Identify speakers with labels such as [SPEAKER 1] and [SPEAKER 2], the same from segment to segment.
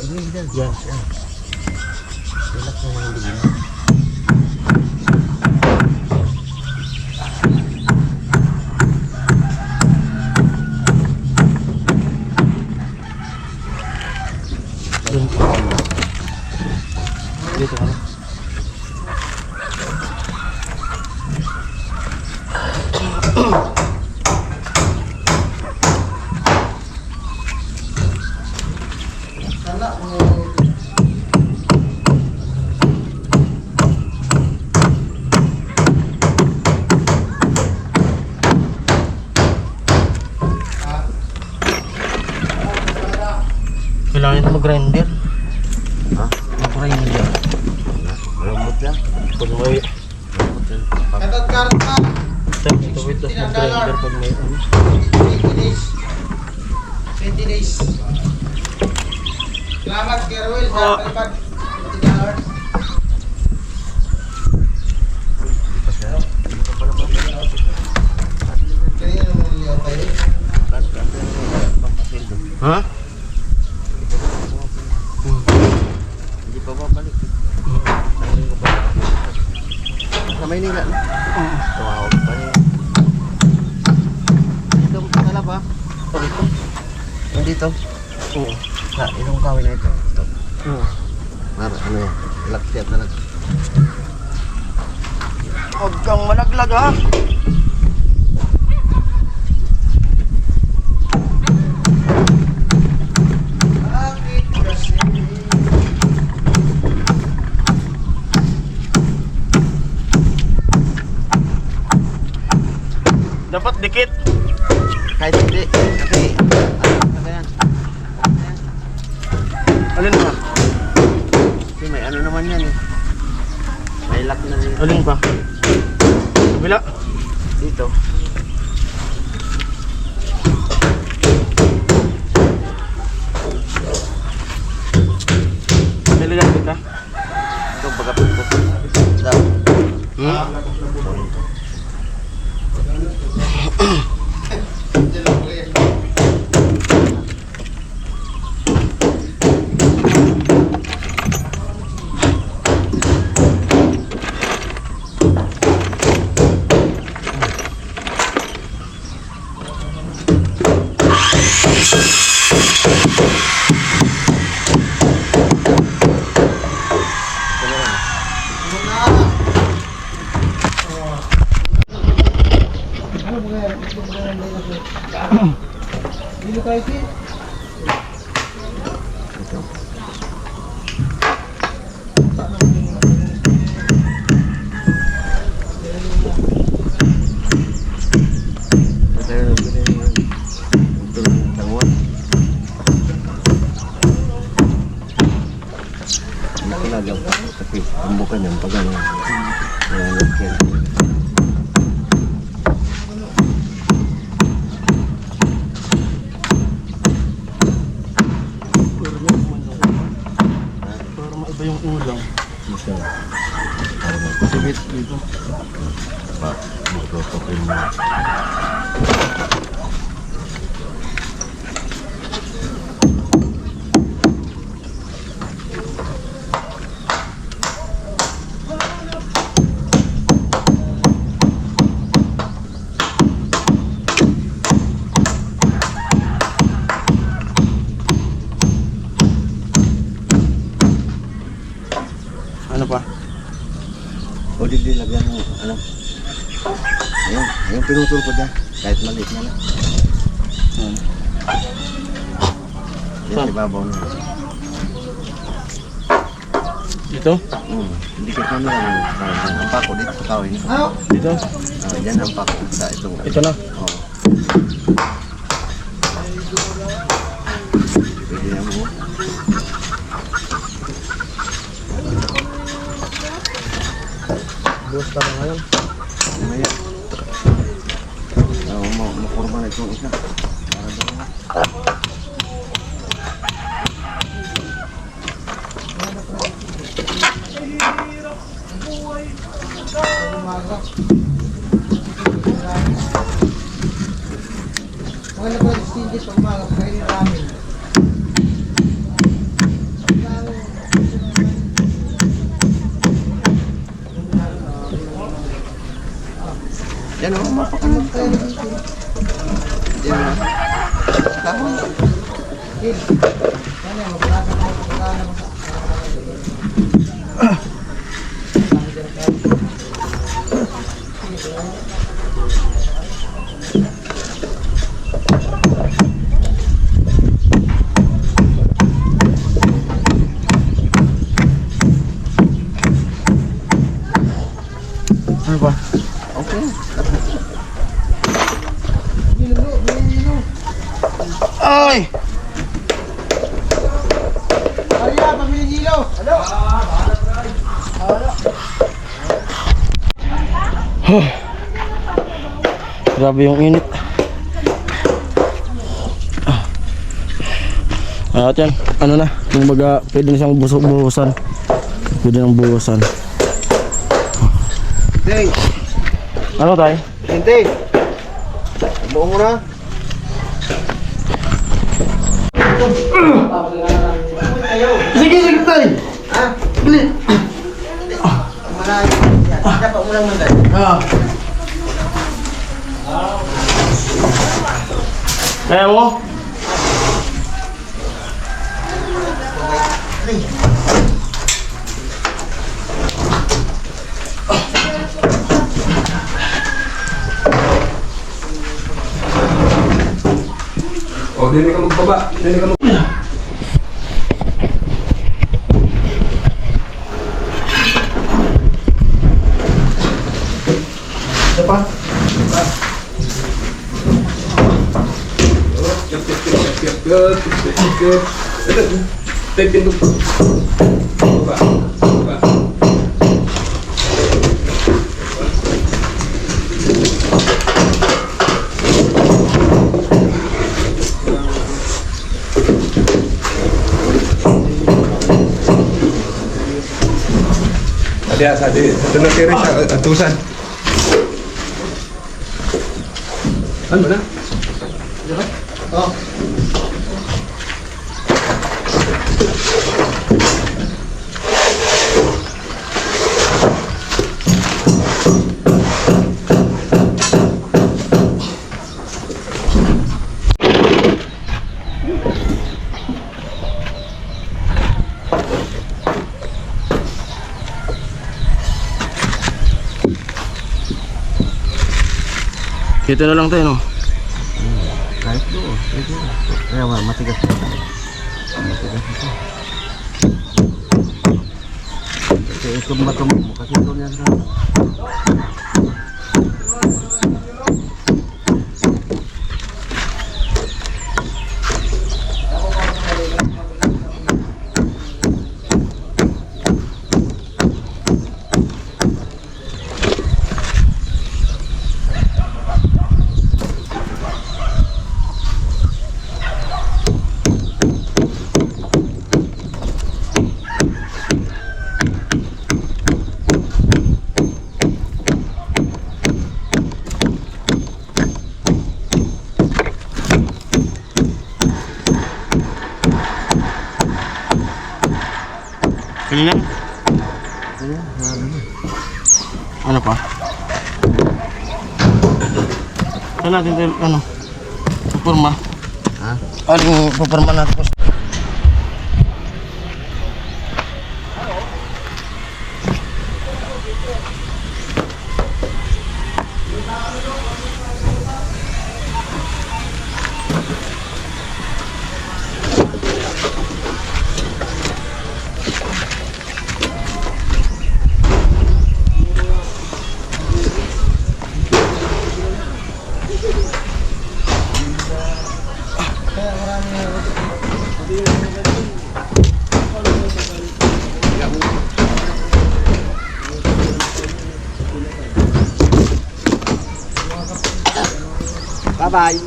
[SPEAKER 1] Yan siya. Ilak na naman din. Dito ka na. Kailangan ito mag-grinder. Ha? Mag-grinder. Lambot yan. Pag may...
[SPEAKER 2] Katat karta.
[SPEAKER 1] Ito mag-grinder pag may...
[SPEAKER 2] 20 days. 20 days. Salamat, Kerwil, sa palipad. $20. Kanina naman liyaw tayo.
[SPEAKER 1] Ha?
[SPEAKER 3] Hindi pa babalik. Sa Maynila. Tumawag pa niya. Dito, kalap ha? Dito. Nandito.
[SPEAKER 1] Oo.
[SPEAKER 3] Sa ilong kawin na ito. Ito.
[SPEAKER 1] Oo.
[SPEAKER 3] Mara, ano yan? Laksya talaga.
[SPEAKER 1] Huwag kang malaglag ha.
[SPEAKER 2] Bakit kasi?
[SPEAKER 1] Dapat dikit.
[SPEAKER 3] Kahit hindi. Kasi, ano yan?
[SPEAKER 1] Alin pa?
[SPEAKER 3] Kasi may ano naman yan eh. May lock na dito.
[SPEAKER 1] Alin pa? Kabila.
[SPEAKER 3] Dito.
[SPEAKER 1] Niligan kita.
[SPEAKER 3] Ito, pagkapagpos. Ito.
[SPEAKER 2] Dito tayo, Tin.
[SPEAKER 3] Tapi pembukaan yang pegang yang latihan.
[SPEAKER 1] Para maiba yung ulam.
[SPEAKER 3] Bisa. Sibit dito. Pak, butuhin mo.
[SPEAKER 1] Ano pa?
[SPEAKER 3] O di lagyan mo, ano? Yung pinutol ko dyan, kahit maliit na lang. Yan, ibabaw na.
[SPEAKER 1] Dito?
[SPEAKER 3] Dikit na lang. Ang pako dito sa kawin.
[SPEAKER 1] Dito?
[SPEAKER 3] Yan ang pako sa itong.
[SPEAKER 1] Ito na.
[SPEAKER 3] Oo. Pwede na mo.
[SPEAKER 1] Buwas ka na ngayon.
[SPEAKER 3] Mamaya. Makurma na itong isa. Para doon na.
[SPEAKER 2] Mga nagpapalistindi pag umaga, kainin namin.
[SPEAKER 3] Yan o, mapakanod tayo. Yan o. Tama.
[SPEAKER 1] Ano ba?
[SPEAKER 3] Okay.
[SPEAKER 1] Ay!
[SPEAKER 2] Arya, pamili Gilo. Ano?
[SPEAKER 1] Grabe yung init. At yan, ano na, yung baga, pwede na siyang buhusan. Pwede nang buhusan.
[SPEAKER 3] Ding.
[SPEAKER 1] Ano tayo?
[SPEAKER 3] Hindi. Buo mo na.
[SPEAKER 1] Sige, sige tayo!
[SPEAKER 3] Ha?
[SPEAKER 1] Bili!
[SPEAKER 3] Malayo. Dapat mo lang manday.
[SPEAKER 1] Kaya mo?
[SPEAKER 4] O, dili ka magbaba. Dili ka magbaba.
[SPEAKER 1] Isa pa?
[SPEAKER 4] Take pintu. Baba. Baba. Ada satu, satu nak kira atusan. Ano na?
[SPEAKER 2] Oh.
[SPEAKER 1] Dito na lang tayo, no?
[SPEAKER 3] Kahit doon. Kaya matigas na. Matigas ito. Kasi ito matumok mo. Kasi ito niyan na.
[SPEAKER 1] Kanina? Ano pa? Saan natin tayo, ano? Pupurma?
[SPEAKER 3] Ha?
[SPEAKER 1] Aling pupurma natin.
[SPEAKER 3] Bye-bye.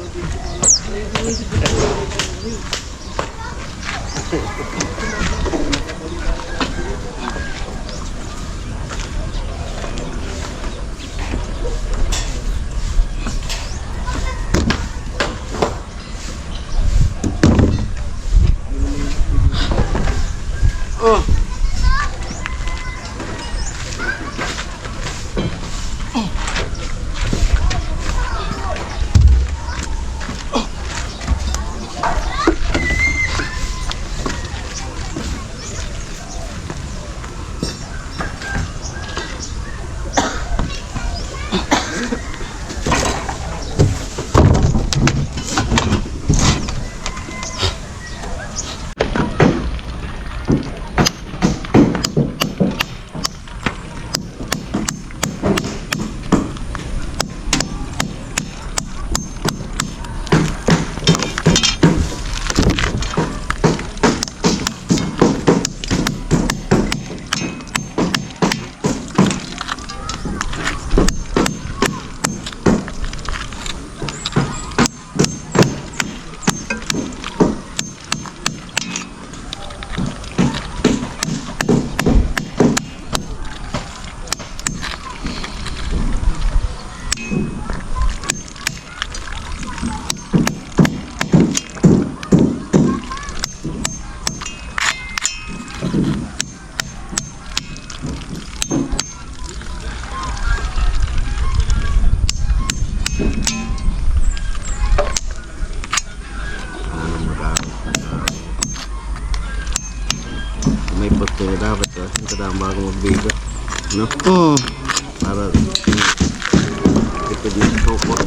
[SPEAKER 3] Kasi kadang bago magbigat. No? Para tipid ng sopot.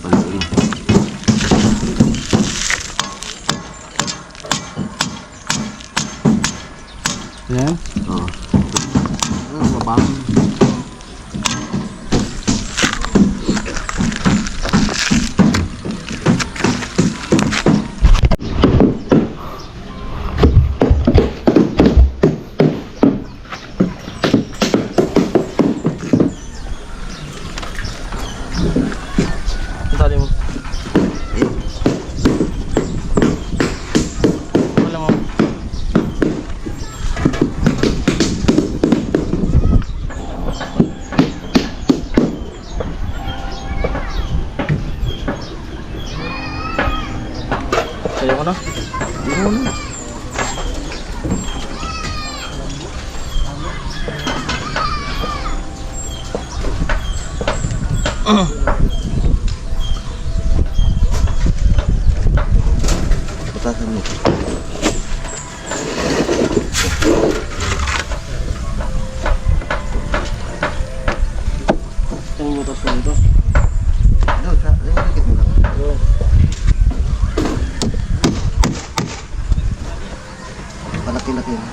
[SPEAKER 3] Pansin.
[SPEAKER 2] Yan.
[SPEAKER 3] Oo. Mabang.
[SPEAKER 2] Tali mo. Wala mo. Sayo ko na.
[SPEAKER 3] Patasan mo.
[SPEAKER 2] Yung butas ko dito.
[SPEAKER 3] Doon, dikit mo lang. Palaki-laki na.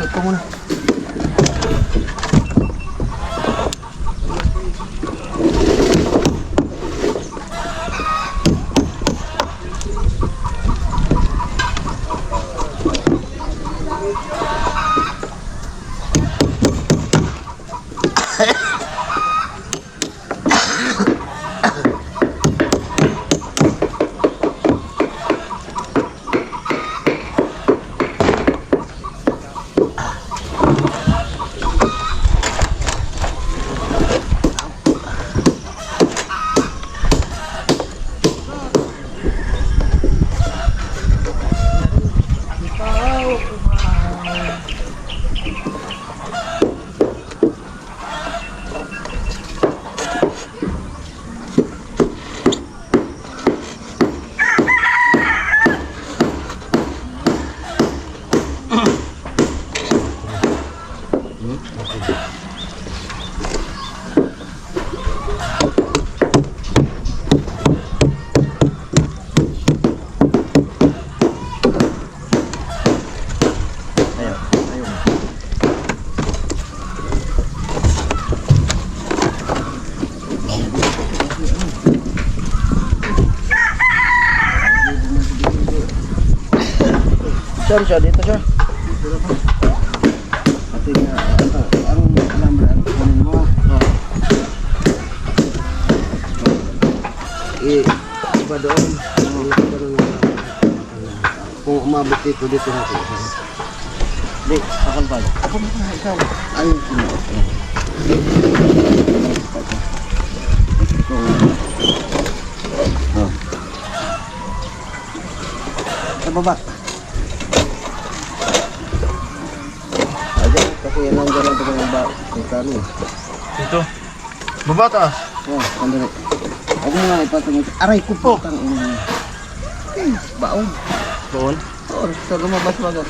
[SPEAKER 3] Ito muna.
[SPEAKER 2] Saan siya? Dito siya.
[SPEAKER 3] Pati nga, ang alambre, ang kunin mo. Iba doon. Kung umabot dito natin.
[SPEAKER 2] Di, sakal ba?
[SPEAKER 3] Ako na ikaw. Ay, sa baba. Ayan, kasi yan lang dyan ang kami.
[SPEAKER 2] Dito. Baba taas.
[SPEAKER 3] Oh, sandali. Ako nga ipatungin. Aray ko po. Kang ina. Baon.
[SPEAKER 2] Doon.
[SPEAKER 3] Oo, sa lumabas bago.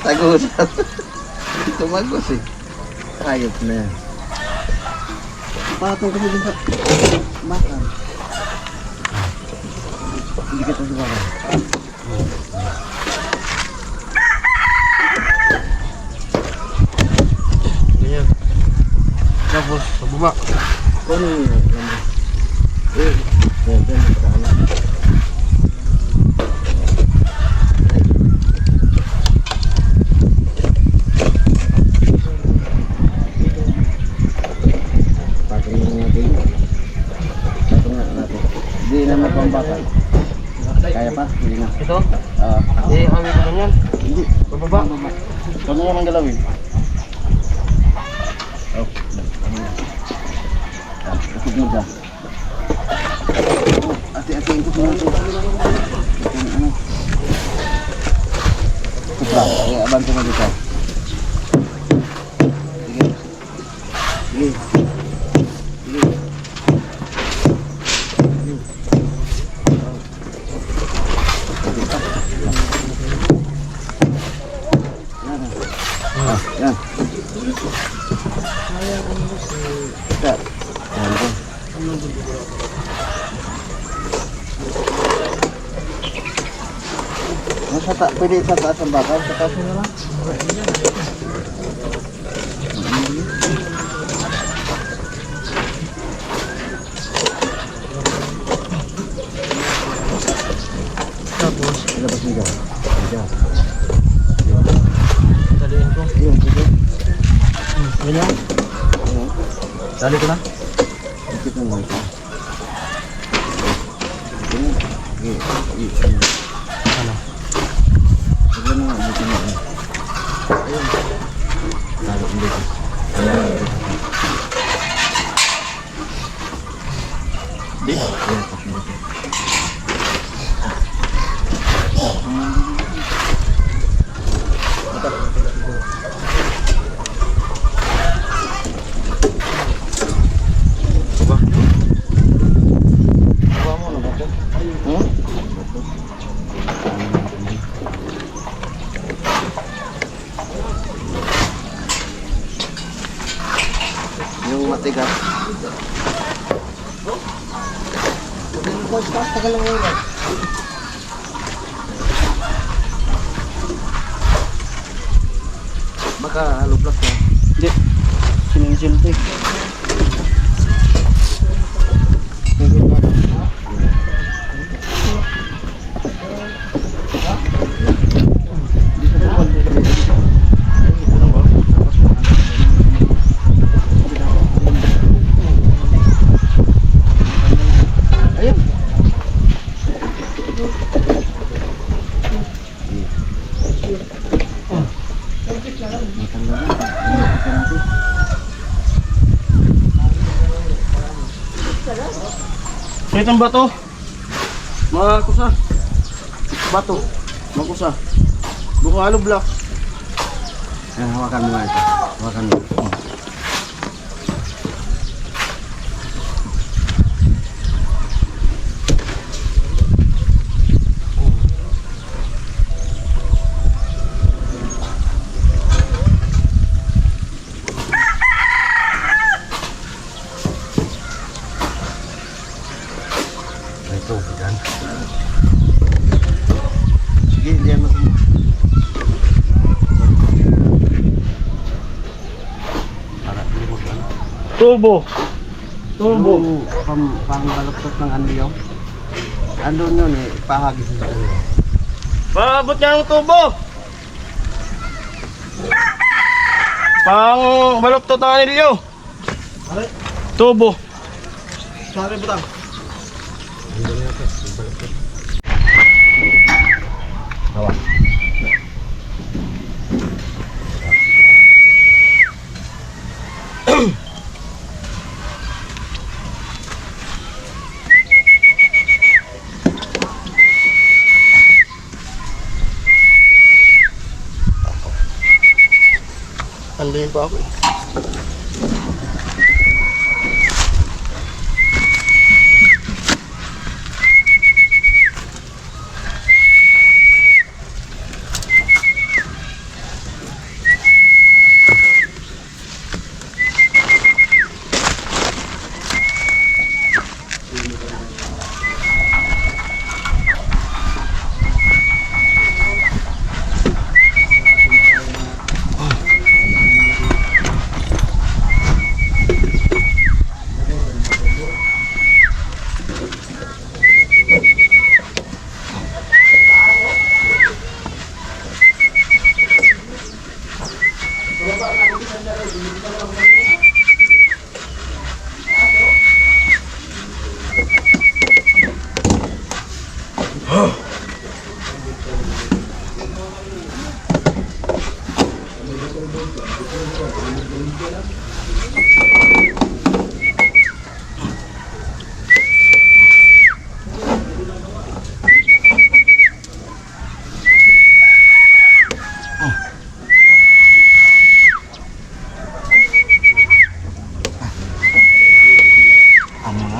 [SPEAKER 3] Tagusan. Tumagos eh. Ayop na yan. Patong kami din sa makan. Hindi ka ito sa baba.
[SPEAKER 2] Ganyan. Tapos, sa baba.
[SPEAKER 3] Kunin mo yung lambo. Yan, sa kanan. Patungin natin. Patungin natin. Hindi na mapambakan. Kaya pa? Hindi na.
[SPEAKER 2] Ito?
[SPEAKER 3] Oo.
[SPEAKER 2] Kami ko lang yan.
[SPEAKER 3] Hindi.
[SPEAKER 2] Bababa.
[SPEAKER 3] Huwag mo naman galawin. Oh. Ikot mo dyan. Ate, ikot mo ito. Ano? Ikot lang. Kaya abanto mo dito. Sige. Sige. Sige. Yan. Start. Yan po. Pwede sa taas ang bakal? Sa taas mo lang?
[SPEAKER 2] Tapos,
[SPEAKER 3] Ilabas mo dyan. Dyan.
[SPEAKER 2] taliin ko.
[SPEAKER 3] Yun, sige.
[SPEAKER 2] Ganyan.
[SPEAKER 3] Yun.
[SPEAKER 2] Tali ko na.
[SPEAKER 3] Ikot mo lang ito. Sige. Sige.
[SPEAKER 2] Ano?
[SPEAKER 3] Sige na nga. Dito na. Ayun. Talo mo dito. Ayan.
[SPEAKER 2] Di?
[SPEAKER 3] Ayan, pas mo dito.
[SPEAKER 2] Bawa mo na ba ito?
[SPEAKER 3] Yung matigas.
[SPEAKER 2] Baka lublak na.
[SPEAKER 3] Hindi. Sininsil ito eh. Ayun.
[SPEAKER 2] So itong bato. Mga kusa.
[SPEAKER 3] Bato. Makusa. Buko halo block. Yan, hawakan mo nga ito. Hawakan mo.
[SPEAKER 1] Ito, yan.
[SPEAKER 3] Sige, diyan mo.
[SPEAKER 1] Para limot lang.
[SPEAKER 2] Tubo. Tubo.
[SPEAKER 3] Yung pangbaluktot ng anilyo. Andun yun eh, pahagis sa kanila.
[SPEAKER 2] Paabot niya ang tubo. Pang baluktot ng anilyo. Tubo. Sari butang.
[SPEAKER 1] Hawa.
[SPEAKER 2] Andayin pa ako eh.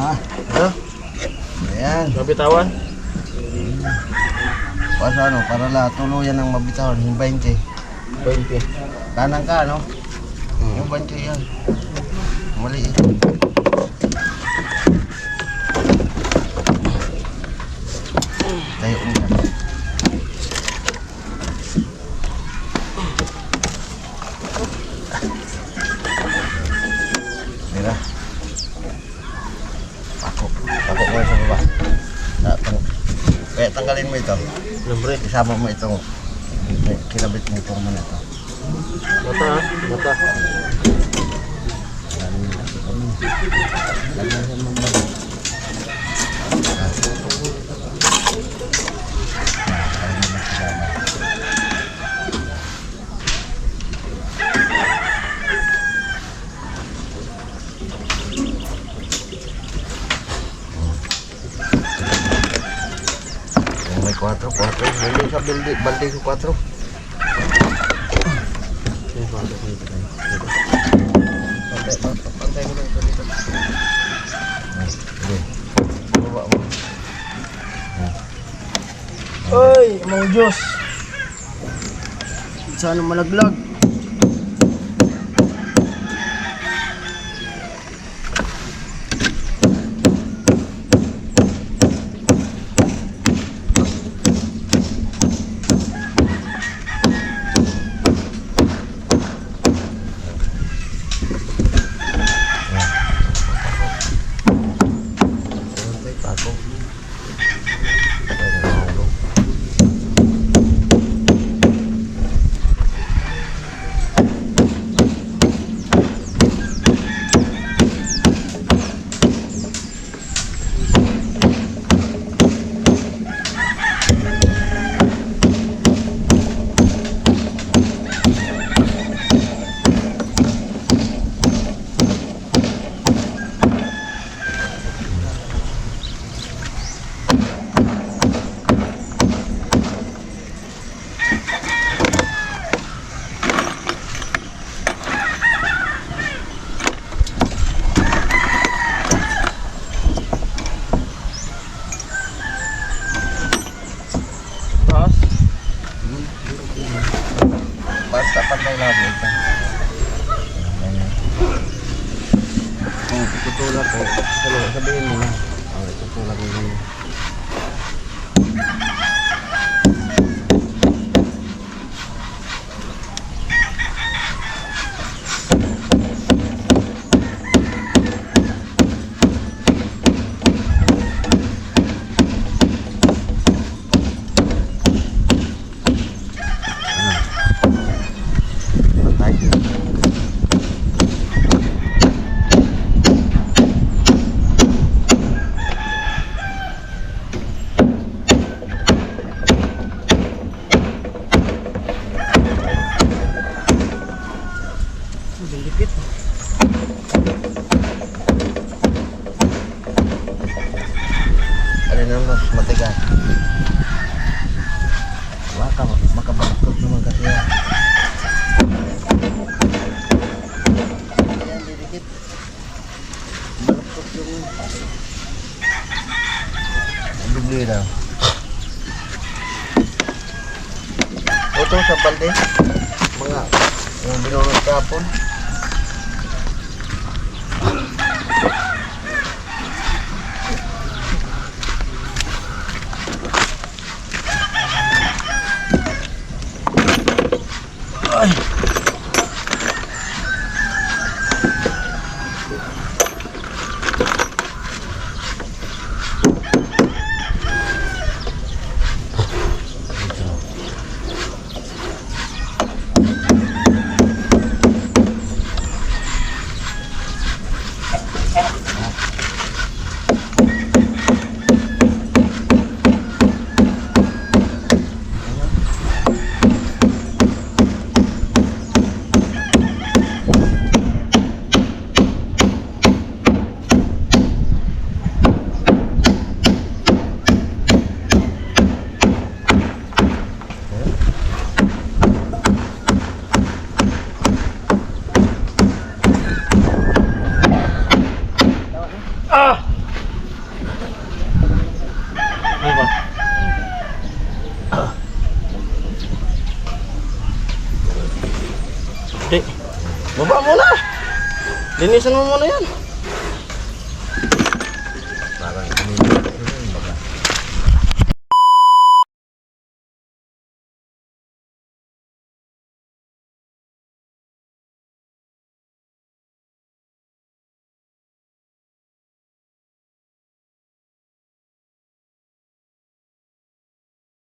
[SPEAKER 2] Ha?
[SPEAKER 1] Ayan.
[SPEAKER 2] Nabitawan?
[SPEAKER 1] Para ano, para lahat tuluyan ng mabitawan, yung 20.
[SPEAKER 2] 20.
[SPEAKER 1] Kanan ka, no? Yung 20 yan. Maliit. Tayo ulit. Mira. Pakok mo sa baba. Kaya tanggalin mo ito.
[SPEAKER 2] Lambre.
[SPEAKER 1] Isama mo itong kinabit mo itong man ito.
[SPEAKER 2] Mata ha? Mata.
[SPEAKER 1] Lagyan mo ba? May 4. Hindi sa balde ko 4. Pantay mo lang ito dito. Sige. Baba mo.
[SPEAKER 2] Oy, amang Diyos. Sana malaglag.
[SPEAKER 1] Pantay pako.
[SPEAKER 2] Taas.
[SPEAKER 1] Basta pantay lagi ito. Ayan. Kung tutulak ko, sabihin mo na. Tutulak mo na. Pantay.
[SPEAKER 2] Dikit.
[SPEAKER 1] Alin ang mas matigas? Waka, makabalakot naman kasi yan. Ayan, didikit. Balakot yung... Ang bibli daw. Ito sa balde. Mga yung binunod kapon. Ay.
[SPEAKER 2] Baba muna. Linisan mo muna yan.
[SPEAKER 1] Parang